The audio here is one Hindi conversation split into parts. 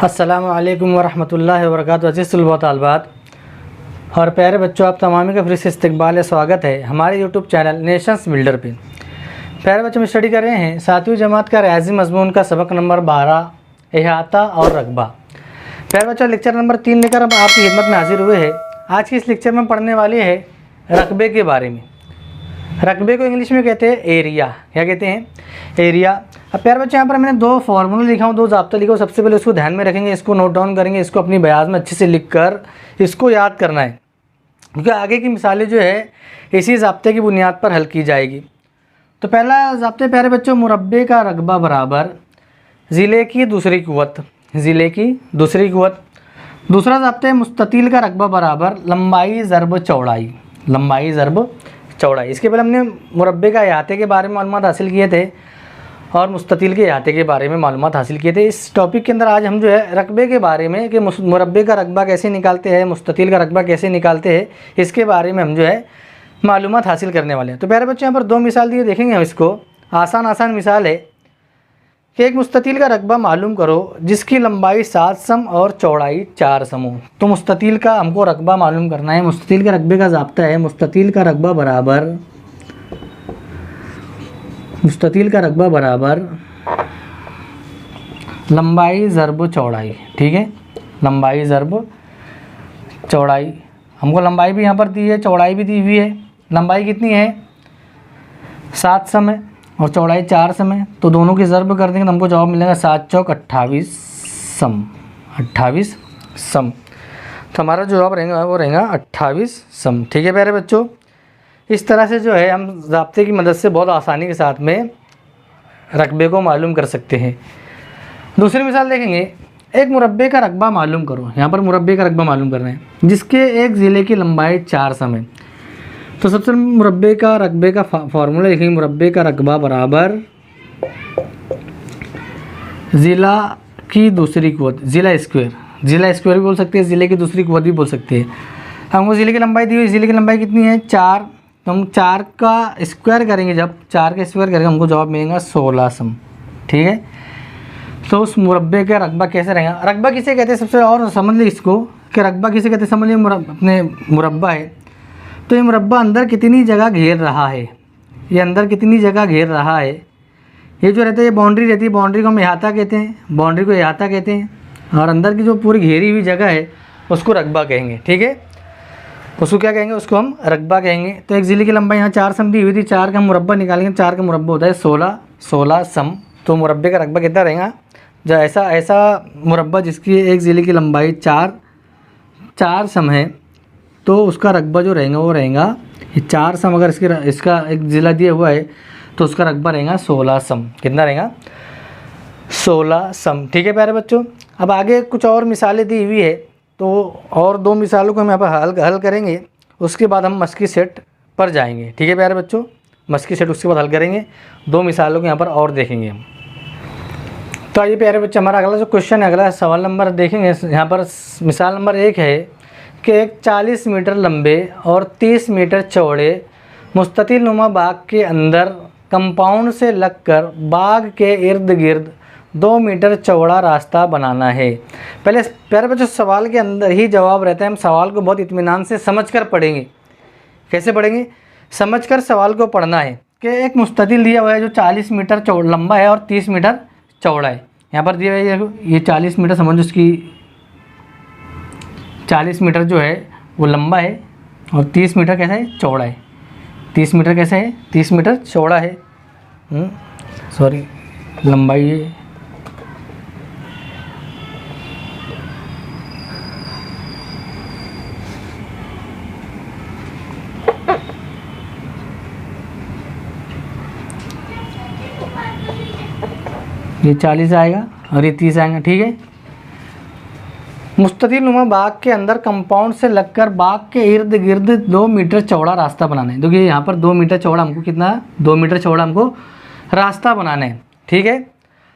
अस्सलामु अलैकुम वरहमतुल्लाहि वबरकातुहू। अज़ीज़ तलबा तालिबात और प्यारे बच्चों, आप तमामी का फिर से इस्तकबाल स्वागत है हमारे यूट्यूब चैनल नेशंस बिल्डर पे। प्यारे बच्चों, हम स्टडी कर रहे हैं 7वीं जमात का रियाज़ी मज़मून का सबक नंबर 12 इहाता और रकबा। प्यारे बच्चों, लेक्चर नंबर 3 लेकर अब आपकी खिदमत में हाजिर हुए हैं। आज की इस लेक्चर में पढ़ने वाले हैं रकबे के बारे में। रकबे को इंग्लिश में कहते हैं एरिया। क्या कहते हैं? एरिया। अब प्यारे बच्चों, यहाँ पर मैंने दो फार्मूले लिखा हूँ, दो ज़ाब्ता लिखा हूँ। सबसे पहले इसको ध्यान में रखेंगे, इसको नोट डाउन करेंगे, इसको अपनी बयान में अच्छे से लिखकर इसको याद करना है, क्योंकि आगे की मिसालें जो है इसी ज़ाब्ते की बुनियाद पर हल की जाएगी। तो पहला ज़ाब्ता प्यारे बच्चों, मुरब्बे का रकबा बराबर ज़िले की दूसरी कुव्वत। ज़िले की दूसरी कुव्वत। दूसरा ज़ाब्ता है मुस्ततील का रकबा बराबर लंबाई ज़रब चौड़ाई। लंबाई ज़रब चौड़ाई। इसके पहले हमने मुरब्बे का अहाते के बारे में मालूमात हासिल किए थे और मुस्ततील के अहाते के बारे में मालूमात हासिल किए थे। इस टॉपिक के अंदर आज हम जो है रकबे के बारे में कि मुरब्बे का रकबा कैसे निकालते हैं, मुस्ततील का रकबा कैसे निकालते हैं, इसके बारे में हम जो है मालूमात हासिल करने वाले हैं। तो प्यारे बच्चों, यहाँ पर दो मिसाल दिए, देखेंगे हम इसको। आसान मिसाल है कि एक मुस्ततील का रकबा मालूम करो जिसकी लंबाई 7 सम और चौड़ाई 4 सम हो। तो मुस्ततील का हमको रकबा मालूम करना है। मुस्ततील के रकबे का ज़ाब्ता है मुस्ततील का रकबा बराबर लंबाई ज़रब चौड़ाई। ठीक है, लंबाई ज़रब चौड़ाई। हमको लंबाई भी यहाँ पर दी है, चौड़ाई भी दी हुई है। लंबाई कितनी है? 7 सम है और चौड़ाई 4 सम है। तो दोनों की ज़रब कर देंगे तो हमको जवाब मिलेगा 7 चौक 28 सम। 28 सम। तो हमारा जो जवाब रहेगा वो रहेगा 28 सम। ठीक है प्यारे बच्चों, इस तरह से जो है हम ज़ाब्ते की मदद से बहुत आसानी के साथ में रकबे को मालूम कर सकते हैं। दूसरी मिसाल देखेंगे, एक मुरब्बे का रकबा मालूम करो। यहाँ पर मुरब्बे का रकबा मालूम करना है जिसके एक ज़िले की लंबाई 4 सम है। तो सबसे मुरब्बे का रकबे का फार्मूला लिखेंगे। मुरब्बे का रकबा बराबर ज़िला की दूसरी कुव्वत। ज़िला स्क्वायर भी बोल सकते हैं, ज़िले की दूसरी कुव्वत भी बोल सकते हैं। हमको ज़िले की लंबाई दी हुई, ज़िले की लंबाई कितनी है? 4। तो हम 4 का स्क्वायर करेंगे, जब 4 का स्क्वायर करेंगे हमको जवाब मिलेगा 16 सम। ठीक है, तो उस मुरब्बे का रकबा कैसे रहेगा? रकबा किसे कहते हैं सबसे, और समझ लीजिए इसको कि रकबा किसे कहते हैं। समझ लीजिए अपने मुरब्बा है, तो ये मुरब्बा अंदर कितनी जगह घेर रहा है, ये अंदर कितनी जगह घेर रहा है। ये जो रहता है, ये बाउंड्री रहती है, बाउंड्री को हम अहाता कहते हैं, बाउंड्री को अहाता कहते हैं। और अंदर की जो पूरी घेरी हुई जगह है उसको रकबा कहेंगे। ठीक है, उसको क्या कहेंगे? उसको हम रकबा कहेंगे। तो एक ज़िले की लंबाई यहाँ 4 सम दी हुई थी, 4 का मुरब्बा निकालेंगे, 4 का मुरब्बा होता है 16 सम। तो मुरब्बे का रकबा कितना रहेगा? जो ऐसा मुरब्बा जिसकी एक ज़िले की लंबाई 4 सम है, तो उसका रकबा जो रहेगा वो रहेगा ये 4 सम। अगर इसका एक ज़िला दिया हुआ है तो उसका रकबा रहेगा 16 सम। कितना रहेगा? 16 सम। ठीक है प्यारे बच्चों, अब आगे कुछ और मिसालें दी हुई है, तो और 2 मिसालों को हम यहाँ पर हल करेंगे, उसके बाद हम मस्की सेट पर जाएंगे। ठीक है प्यारे बच्चों, मस्की सेट उसके बाद हल करेंगे। 2 मिसालों को यहाँ पर और देखेंगे हम। तो आइए प्यारे बच्चे, हमारा अगला जो क्वेश्चन है, अगला सवाल नंबर देखेंगे। यहाँ पर मिसाल नंबर 1 है कि एक 40 मीटर लंबे और 30 मीटर चौड़े मुस्ततिल नुमा बाग के अंदर कंपाउंड से लगकर बाग के इर्द गिर्द 2 मीटर चौड़ा रास्ता बनाना है। पहले प्यारे बच्चों, सवाल के अंदर ही जवाब रहता है। हम सवाल को बहुत इत्मीनान से समझकर पढ़ेंगे। कैसे पढ़ेंगे? समझकर सवाल को पढ़ना है कि एक मुस्ततिल दिया हुआ है जो 40 मीटर लंबा है और 30 मीटर चौड़ा है। यहाँ पर दिया हुआ है ये 40 मीटर, समझो उसकी 40 मीटर जो है वो लंबा है और 30 मीटर कैसा है? चौड़ा है। 30 मीटर कैसा है? 30 मीटर चौड़ा है। सॉरी, लंबाई है। ये 40 आएगा और ये 30 आएगा। ठीक है, मुस्ततिल नुमा बाग के अंदर कंपाउंड से लगकर बाग के इर्द गिर्द 2 मीटर चौड़ा रास्ता बनाना है। देखिए यहाँ पर 2 मीटर चौड़ा हमको कितना? 2 मीटर चौड़ा हमको रास्ता बनाना है। ठीक है,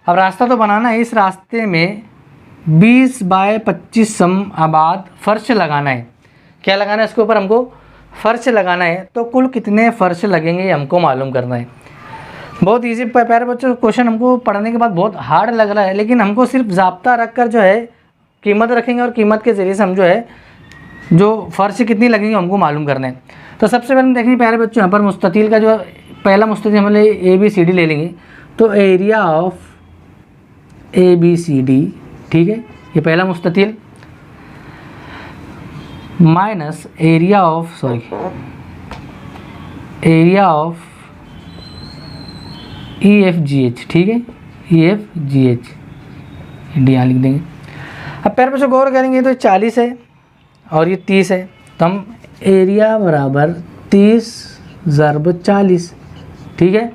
अब रास्ता तो बनाना है, इस रास्ते में 20 बाय 25 सम आबाद फ़र्श लगाना है। क्या लगाना है? इसके ऊपर हमको फ़र्श लगाना है। तो कुल कितने फ़र्श लगेंगे हमको मालूम करना है। बहुत ईजी प्यारे बच्चों, क्वेश्चन हमको पढ़ने के बाद बहुत हार्ड लग रहा है, लेकिन हमको सिर्फ ज़ाब्ता रख कर जो है कीमत रखेंगे और कीमत के ज़रिए से हम जो है जो फर्श कितनी लगेंगी हमको मालूम करना है। तो सबसे पहले हम देखेंगे प्यारे बच्चों, यहाँ पर मुस्ततील का जो पहला मुस्ततील हम ABCD ले लेंगे। तो एरिया ऑफ ABCD, ठीक है, ये पहला मुस्ततील माइनस एरिया ऑफ EFGH, ठीक है, EFGH डी यहाँ लिख देंगे। अब प्यारे बच्चों गौर करेंगे तो 40 है और ये 30 है, तो हम एरिया बराबर 30 ज़रब 40, ठीक है।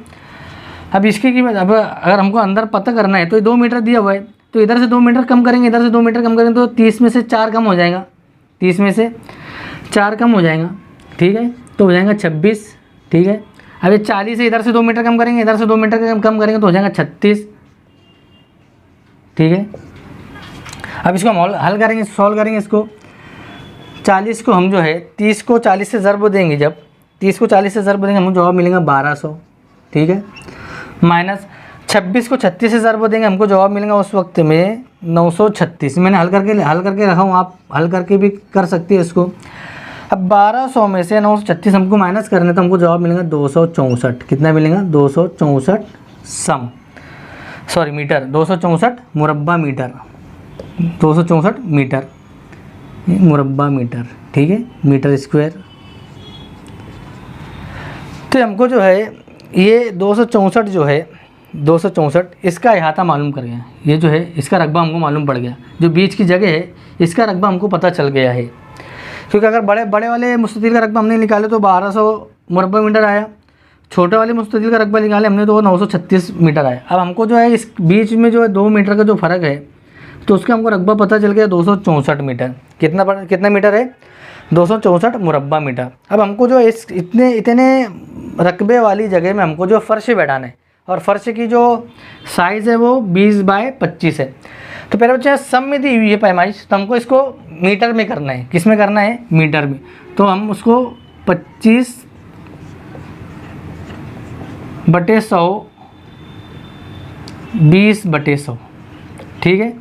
अब इसकी कीमत, अब अगर हमको अंदर पता करना है तो ये 2 मीटर दिया हुआ है, तो इधर से 2 मीटर कम करेंगे, इधर से 2 मीटर कम करेंगे तो 30 में से 4 कम हो जाएगा, 30 में से 4 कम हो जाएगा, ठीक है, तो हो जाएगा 26, ठीक है। अब ये 40 है, इधर से 2 मीटर कम करेंगे, इधर से 2 मीटर कम करेंगे तो हो जाएगा 36, ठीक है। अब इसको हम हल करेंगे, सॉल्व करेंगे इसको। 40 को हम जो है 30 को 40 से ज़रब देंगे, जब 30 को 40 से ज़रब देंगे हमको जवाब मिलेगा 1200, ठीक है। माइनस 26 को 36 से ज़रब देंगे, हमको जवाब मिलेगा उस वक्त में 936। मैंने हल करके रखा हूँ, आप हल करके भी कर सकते हैं इसको। अब 1200 में से 936 हमको माइनस करने, तो हमको जवाब मिलेगा 264। कितना मिलेगा? 264 मीटर, 264 मुरब्बा मीटर, 264 मीटर मुरब्बा मीटर, ठीक है, मीटर स्क्वायर। तो हमको जो है ये 264 जो है 264 इसका अहाता मालूम कर गया, ये जो है इसका रकबा हमको मालूम पड़ गया, जो बीच की जगह है इसका रकबा हमको पता चल गया है। क्योंकि अगर बड़े वाले मुस्ततील का रकबा हमने निकाले तो 1200 मुरब्बा मीटर आया, छोटे वाले मुस्ततील का रकबा निकाले हमने तो 936 मीटर आया। अब हमको जो है इस बीच में जो है 2 मीटर का जो फ़र्क है, तो उसका हमको रकबा पता चल गया 264 मीटर। कितना मीटर है? 264 मुरब्बा मीटर। अब हमको जो इस इतने रकबे वाली जगह में हमको जो फ़र्श बैठाना है, और फ़र्श की जो साइज़ है वो 20 बाय 25 है। तो पहले बच्चे सम में दी हुई है पैमाइश, तो हमको इसको मीटर में करना है। किस में करना है? मीटर में। तो हम उसको 25/100 20/100, ठीक है।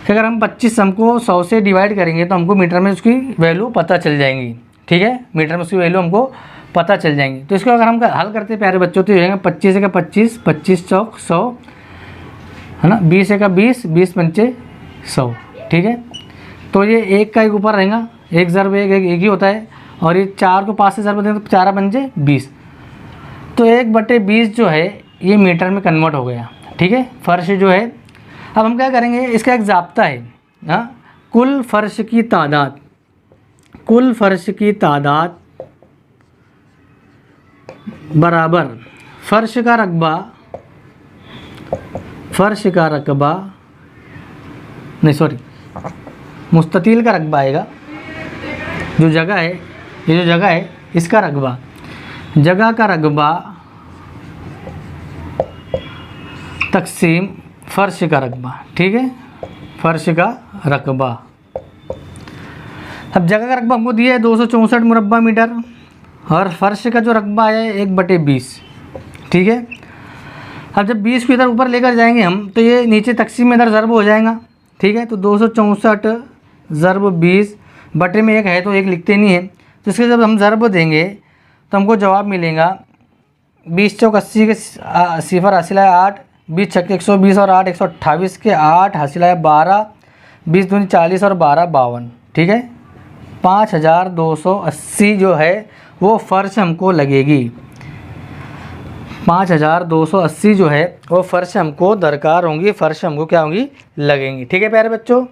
अगर हम 25 हमको 100 से डिवाइड करेंगे तो हमको मीटर में उसकी वैल्यू पता चल जाएंगी, ठीक है, मीटर में उसकी वैल्यू हमको पता चल जाएंगी। तो इसको अगर हम हल करते हैं प्यारे बच्चों, तो ये होगा 25 का 25, 25 चौक 100, है ना, 20 का 20, 20 पंचे 100, ठीक है। तो ये एक का एक ऊपर रहेगा, एक ज़रब एक ही होता है, और ये 4 को 5 से ज़रब देंगे तो 4 पंचे 20, तो 1/20 जो है ये मीटर में कन्वर्ट हो गया, ठीक है, फ़र्श जो है। अब हम क्या करेंगे, इसका एक ज़ाब्ता है, हाँ, कुल फ़र्श की तादाद बराबर फ़र्श का रकबा मुस्ततील का रकबा आएगा। जो जगह है, ये जो जगह है इसका रकबा, जगह का रकबा तकसीम फ़र्श का रकबा, ठीक है, फ़र्श का रकबा। अब जगह का रकबा हमको दिया है 264 मुरब्बा मीटर, और फ़र्श का जो रकबा है 1/20, ठीक है। अब जब 20 को इधर ऊपर लेकर जाएंगे हम, तो ये नीचे तकसीम में इधर ज़रब हो जाएगा, ठीक है। तो 264 ज़रब 20 बटे में 1 है तो 1 लिखते नहीं है, तो इसके जब हम ज़रब देंगे तो हमको जवाब मिलेगा 20 चौक 80 के सिफर हासिल है 8, 20 छक्के 120 और 8 128 के 8 हासिल है 12, 20 दूनी 40 और 12 52, ठीक है। 5280 जो है वो फ़र्श हमको लगेगी, 5280 जो है वो फ़र्श हमको दरकार होंगी, फ़र्श हमको क्या होंगी? लगेंगी, ठीक है प्यारे बच्चों।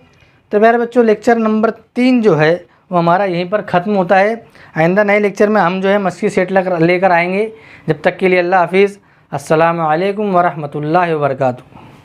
तो प्यारे बच्चों लेक्चर नंबर 3 जो है वो हमारा यहीं पर ख़त्म होता है। आइंदा नए लेक्चर में हम जो है मस्की सेट लेकर आएंगे। जब तक के लिए अल्लाह हाफिज़, अस्सलामु अलैकुम वरहमतुल्लाहि वबरकातुहू।